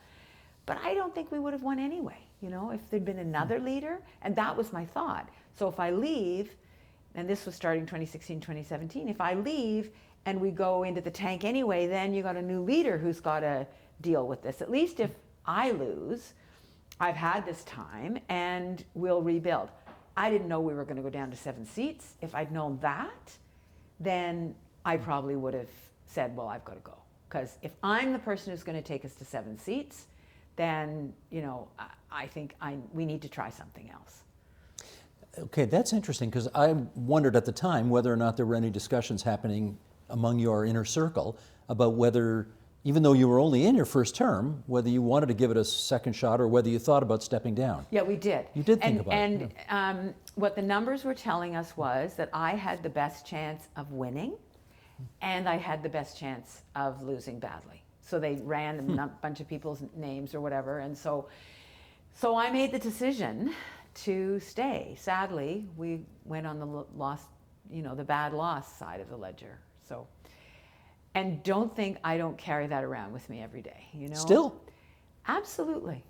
Speaker 3: But I don't think we would have won anyway, if there'd been another leader, and that was my thought. So if I leave, and this was starting 2016, 2017, if I leave and we go into the tank anyway, then you got a new leader who's got to deal with this. At least if I lose, I've had this time and we'll rebuild. I didn't know we were going to go down to 7 seats. If I'd known that, then I probably would have said, well, I've got to go. Because if I'm the person who's going to take us to 7 seats, then, I think we need to try something else.
Speaker 1: Okay, that's interesting, because I wondered at the time whether or not there were any discussions happening among your inner circle about whether, even though you were only in your first term, whether you wanted to give it a second shot or whether you thought about stepping down.
Speaker 3: Yeah, we did.
Speaker 1: You did think about it.
Speaker 3: And what the numbers were telling us was that I had the best chance of winning and I had the best chance of losing badly. So they ran a bunch of people's names or whatever. And so I made the decision to stay. Sadly, we went on the bad loss side of the ledger. So, and don't think I don't carry that around with me every day,
Speaker 1: Still?
Speaker 3: Absolutely,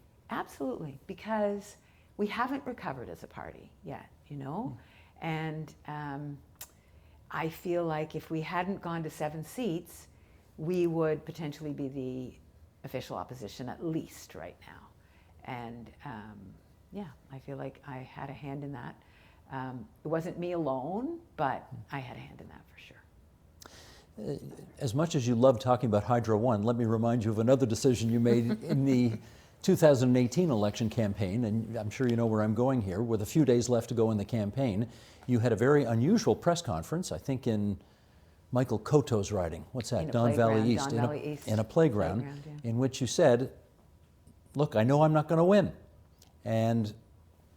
Speaker 3: because we haven't recovered as a party yet, and I feel like if we hadn't gone to 7 seats, we would potentially be the official opposition at least right now. And I feel like I had a hand in that. It wasn't me alone, but I had a hand in that for sure.
Speaker 1: As much as you love talking about Hydro One, let me remind you of another decision you made in the 2018 election campaign, and I'm sure you know where I'm going here. With a few days left to go in the campaign, you had a very unusual press conference, I think in Michael Coteau's riding. What's that? Don Valley East. In a playground, in which you said, look, I know I'm not going to win, and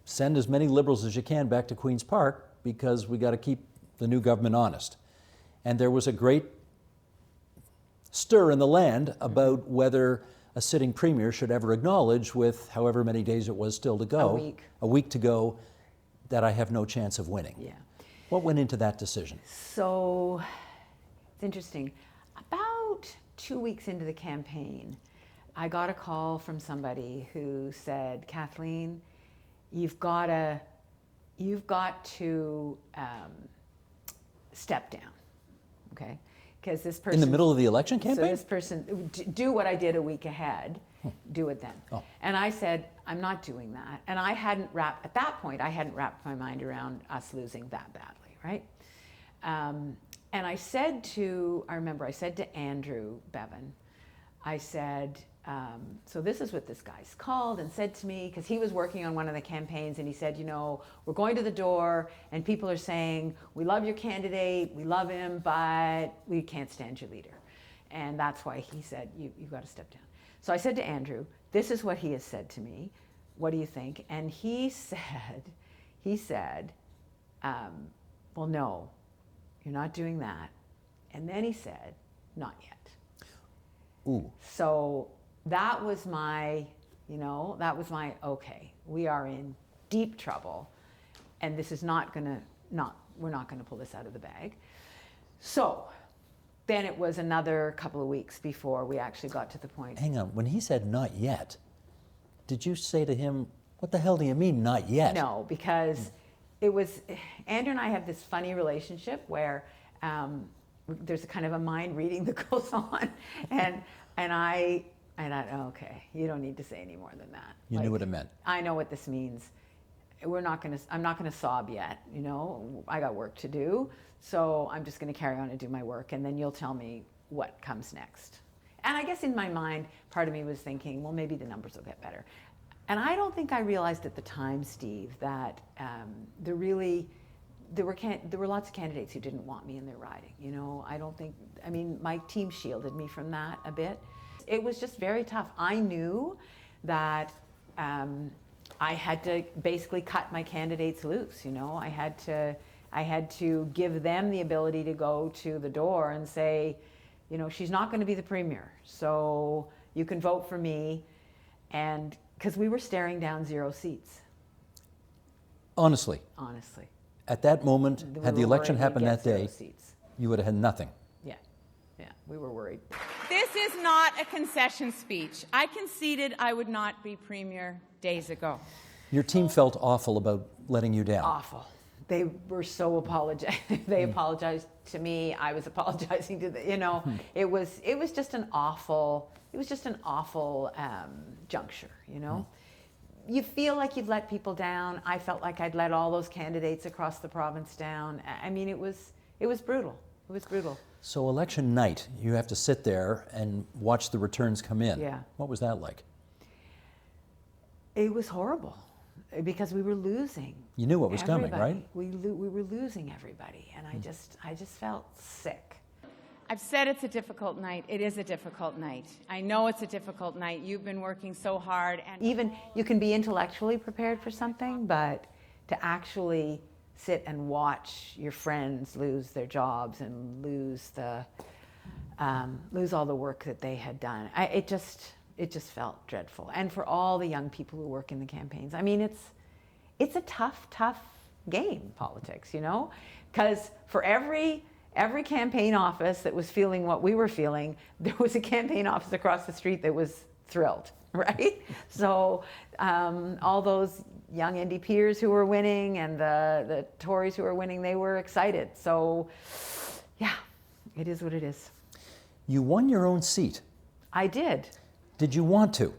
Speaker 1: send as many Liberals as you can back to Queen's Park because we got to keep the new government honest. And there was a great stir in the land about whether a sitting premier should ever acknowledge, with however many days it was still to go, a week to go, that I have no chance of winning.
Speaker 3: Yeah.
Speaker 1: What went into that decision?
Speaker 3: So it's interesting. About 2 weeks into the campaign, I got a call from somebody who said, Kathleen, you've got to step down, okay? Because this person...
Speaker 1: In the middle of the election campaign?
Speaker 3: So this person, do what I did a week ahead, do it then.
Speaker 1: Oh.
Speaker 3: And I said, I'm not doing that. And I hadn't wrapped, at that point, I hadn't wrapped my mind around us losing that badly, right? And I said to, I remember I said to Andrew Bevan, I said, so this is what this guy's called and said to me, because he was working on one of the campaigns, and he said, you know, we're going to the door and people are saying, we love your candidate, we love him, but we can't stand your leader. And that's why he said, you've got to step down. So I said to Andrew, this is what he has said to me. What do you think? And he said, well, no, you're not doing that. And then he said, not yet.
Speaker 1: Ooh.
Speaker 3: So that was my, okay, we are in deep trouble, and this is we're not gonna pull this out of the bag. So then it was another couple of weeks before we actually got to the point.
Speaker 1: Hang on, when he said not yet, did you say to him, what the hell do you mean not yet?
Speaker 3: No, because it was, Andrew and I have this funny relationship where there's a kind of a mind reading that goes on, and I okay, you don't need to say any more than that.
Speaker 1: You knew what it meant.
Speaker 3: I know what this means. I'm not gonna sob yet, you know, I got work to do, so I'm just gonna carry on and do my work, and then you'll tell me what comes next. And I guess in my mind, part of me was thinking, well, maybe the numbers will get better. And I don't think I realized at the time, Steve, that there were lots of candidates who didn't want me in their riding. You know, my team shielded me from that a bit. It was just very tough. I knew that I had to basically cut my candidates loose. You know, I had to give them the ability to go to the door and say, you know, she's not going to be the premier, so you can vote for me. And because we were staring down 0 seats.
Speaker 1: Honestly. At that moment, had the election happened that day, you would have had nothing.
Speaker 3: Yeah, we were worried.
Speaker 2: This is not a concession speech. I conceded I would not be premier days ago.
Speaker 1: Your team felt awful about letting you down.
Speaker 3: Awful. They were so apologetic. They apologized to me. I was apologizing to it was just an awful, juncture, you know. You feel like you've let people down. I felt like I'd let all those candidates across the province down. I mean, it was brutal. It was brutal.
Speaker 1: So election night, you have to sit there and watch the returns come in.
Speaker 3: Yeah.
Speaker 1: What was that like?
Speaker 3: It was horrible because we were losing.
Speaker 1: You knew what was coming, right?
Speaker 3: We were losing everybody, and I just felt sick.
Speaker 2: I've said it's a difficult night. It is a difficult night. I know it's a difficult night. You've been working so hard. And
Speaker 3: even you can be intellectually prepared for something, but to actually sit and watch your friends lose their jobs and lose all the work that they had done, it just felt dreadful. And for all the young people who work in the campaigns, I mean, it's a tough game, politics, you know, because for every campaign office that was feeling what we were feeling, there was a campaign office across the street that was thrilled, right? So all those young NDPers who were winning and the Tories who were winning, they were excited. So yeah, it is what it is.
Speaker 1: You won your own seat.
Speaker 3: I did.
Speaker 1: Did you want to?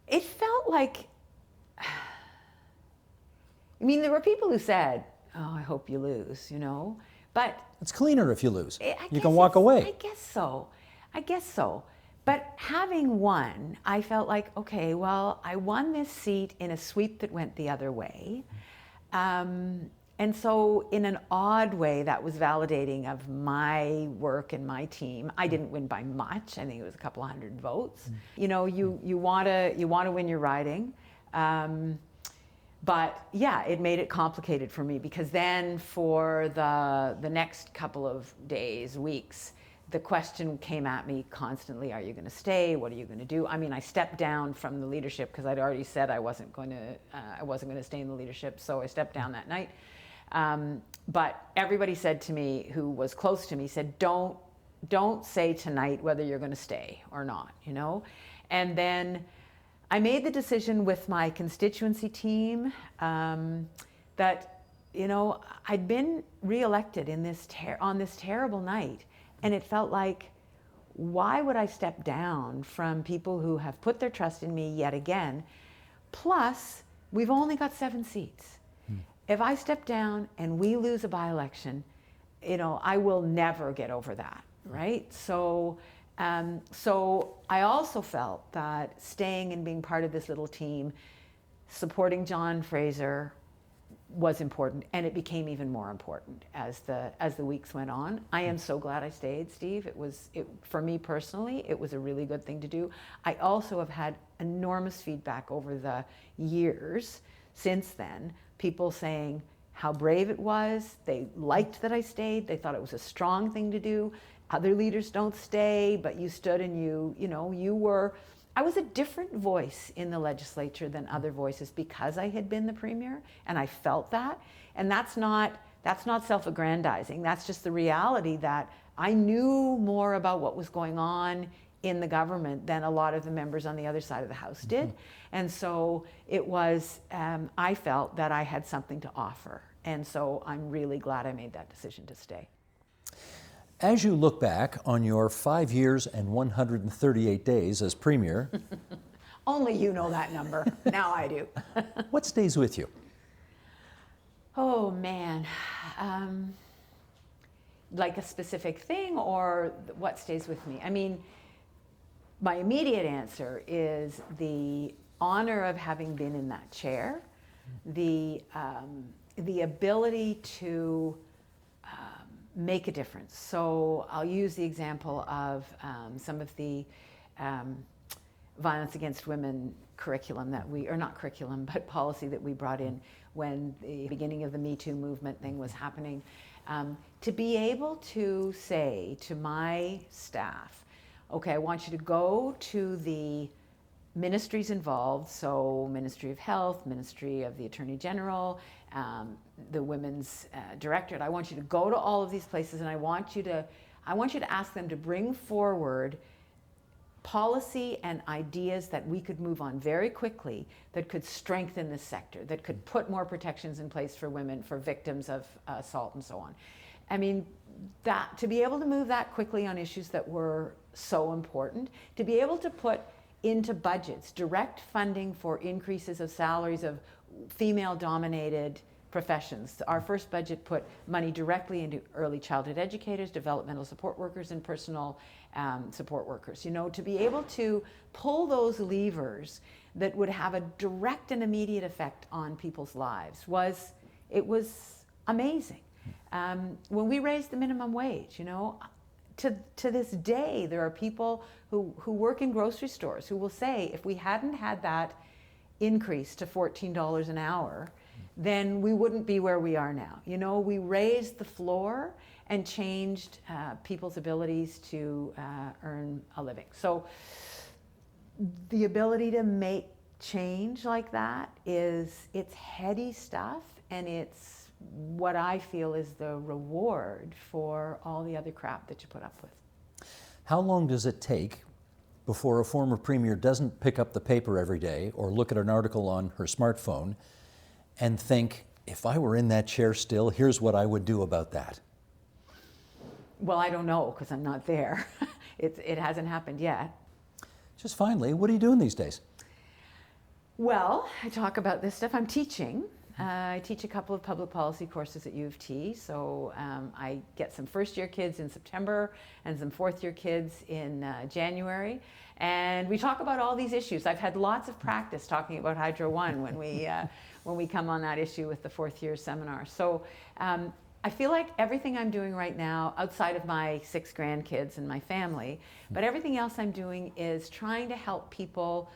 Speaker 3: It felt like, I mean, there were people who said, oh, I hope you lose, you know, but...
Speaker 1: It's cleaner if you lose. You can walk away.
Speaker 3: I guess so. But having won, I felt like, okay, well, I won this seat in a sweep that went the other way. And so in an odd way, that was validating of my work and my team. I didn't win by much. I think it was a couple of hundred votes. You know, you want to win your riding. But yeah, it made it complicated for me, because then for the next couple of days, weeks, the question came at me constantly: are you going to stay? What are you going to do? I mean, I stepped down from the leadership because I'd already said I wasn't going to stay in the leadership, so I stepped down that night. But everybody said to me, who was close to me, said, don't say tonight whether you're going to stay or not, you know? And then I made the decision with my constituency team that, you know, I'd been reelected in on this terrible night, and it felt like, why would I step down from people who have put their trust in me yet again? Plus, we've only got 7 seats. If I step down and we lose a by-election, you know, I will never get over that, right? So I also felt that staying and being part of this little team, supporting John Fraser, was important, and it became even more important as the weeks went on. I am so glad I stayed, Steve. For me personally, it was a really good thing to do. I also have had enormous feedback over the years since then, people saying how brave it was. They liked that I stayed. They thought it was a strong thing to do. Other leaders don't stay, but you stood and I was a different voice in the legislature than other voices because I had been the premier, and I felt that. And that's not self-aggrandizing. That's just the reality that I knew more about what was going on in the government than a lot of the members on the other side of the House did. And so it was, I felt that I had something to offer. And so I'm really glad I made that decision to stay.
Speaker 1: As you look back on your 5 years and 138 days as Premier...
Speaker 3: Only you know that number. Now I do.
Speaker 1: What stays with you?
Speaker 3: Oh, man. Like a specific thing, or what stays with me? I mean, my immediate answer is the honor of having been in that chair, the ability to make a difference. So I'll use the example of some of the violence against women curriculum but policy that we brought in when the beginning of the Me Too movement thing was happening. To be able to say to my staff, okay, I want you to go to the ministries involved, so Ministry of Health, Ministry of the Attorney General, the Women's Directorate. I want you to go to all of these places, and I want you to ask them to bring forward policy and ideas that we could move on very quickly, that could strengthen this sector, that could put more protections in place for women, for victims of assault and so on. I mean, that to be able to move that quickly on issues that were so important, to be able to put into budgets direct funding for increases of salaries of female-dominated professions. Our first budget put money directly into early childhood educators, developmental support workers, and personal support workers. You know, to be able to pull those levers that would have a direct and immediate effect on people's lives was amazing. When we raised the minimum wage, you know, to this day, there are people who work in grocery stores who will say, if we hadn't had that increase to $14 an hour, then we wouldn't be where we are now. You know, we raised the floor and changed people's abilities to earn a living. So the ability to make change like that it's heady stuff, and it's what I feel is the reward for all the other crap that you put up with.
Speaker 1: How long does it take before a former premier doesn't pick up the paper every day or look at an article on her smartphone and think, if I were in that chair still, here's what I would do about that?
Speaker 3: Well, I don't know, because I'm not there. It hasn't happened yet.
Speaker 1: Just finally, what are you doing these days?
Speaker 3: Well, I talk about this stuff. I'm teaching. I teach a couple of public policy courses at U of T, so I get some first-year kids in September and some fourth-year kids in January, and we talk about all these issues. I've had lots of practice talking about Hydro One when we come on that issue with the fourth-year seminar. So I feel like everything I'm doing right now, outside of my 6 grandkids and my family, but everything else I'm doing is trying to help people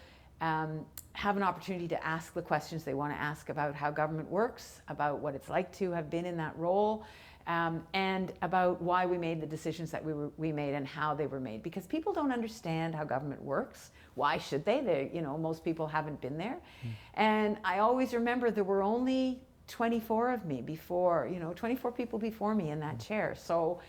Speaker 3: have an opportunity to ask the questions they want to ask about how government works, about what it's like to have been in that role, and about why we made the decisions that we made and how they were made. Because people don't understand how government works. Why should they? Most people haven't been there. And I always remember there were only 24 of me before, 24 people before me in that chair. So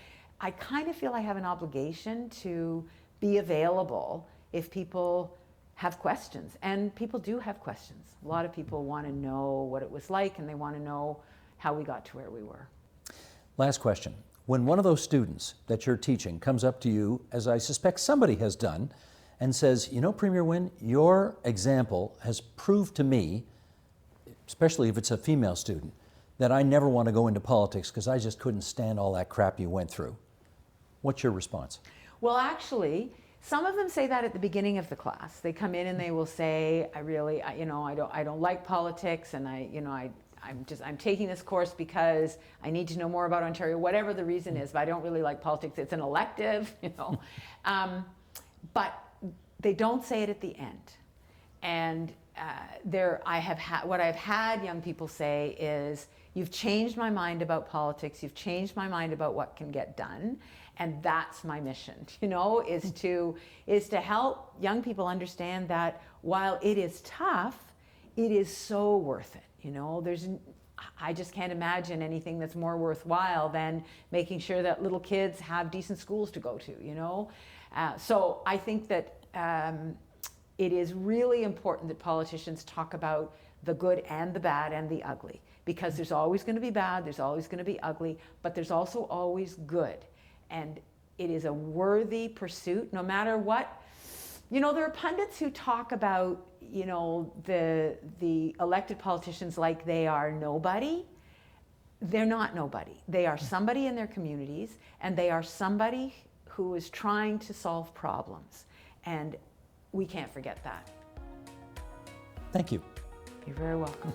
Speaker 3: I kind of feel I have an obligation to be available if people have questions. And people do have questions. A lot of people want to know what it was like, and they want to know how we got to where we were.
Speaker 1: Last question. When one of those students that you're teaching comes up to you, as I suspect somebody has done, and says, Premier Wynne, your example has proved to me, especially if it's a female student, that I never want to go into politics because I just couldn't stand all that crap you went through. What's your response?
Speaker 3: Well, actually, some of them say that at the beginning of the class. They come in and they will say, I don't like politics, and I'm taking this course because I need to know more about Ontario, whatever the reason is, but I don't really like politics. It's an elective, But they don't say it at the end. And what I've had young people say is, you've changed my mind about politics, you've changed my mind about what can get done, and that's my mission, is to help young people understand that while it is tough, it is so worth it. I just can't imagine anything that's more worthwhile than making sure that little kids have decent schools to go to, So I think that it is really important that politicians talk about the good and the bad and the ugly, because there's always going to be bad, there's always going to be ugly, but there's also always good. And it is a worthy pursuit, no matter what. There are pundits who talk about, the elected politicians like they are nobody. They're not nobody. They are somebody in their communities, and they are somebody who is trying to solve problems. And we can't forget that.
Speaker 1: Thank you.
Speaker 3: You're very welcome.